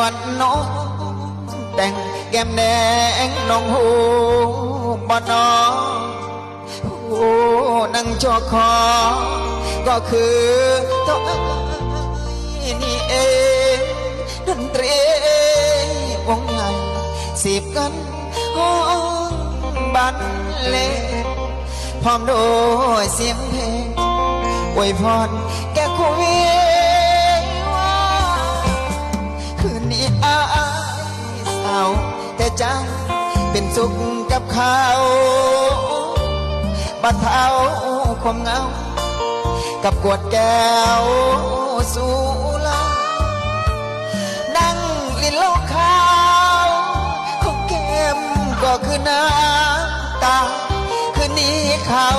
วดน้องแต่งแก้มแดงน้องหูบ่นอหูนั่งจอคอก็คือตัวนี่เองดนตรีวงใหญ่สีบกันห้องบันเลงพร้อมโดยเสียงเพลงอวยพรแก่คุยว่าคืนนี้อายเศร้าแต่ใจเป็นสุขกับเขาบัดเท้าความเหงากับกวดแก้วสู่ลานั่งลิ้นเหล้าขาวของแก้มก็คือน้ำตาคืนนี้เขา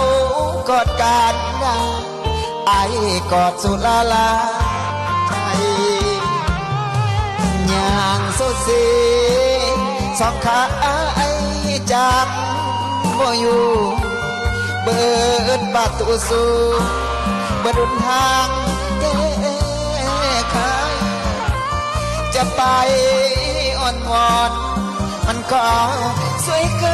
กอดกันได้ไอ้กอดสุลาลาใจอย่างสุดสีสองขาไอ้จับบ่อยู่เบิดประตูสู่เบิดรุนทางแก้ไขจะไปอ่อนวอนมันก็สวยเกิ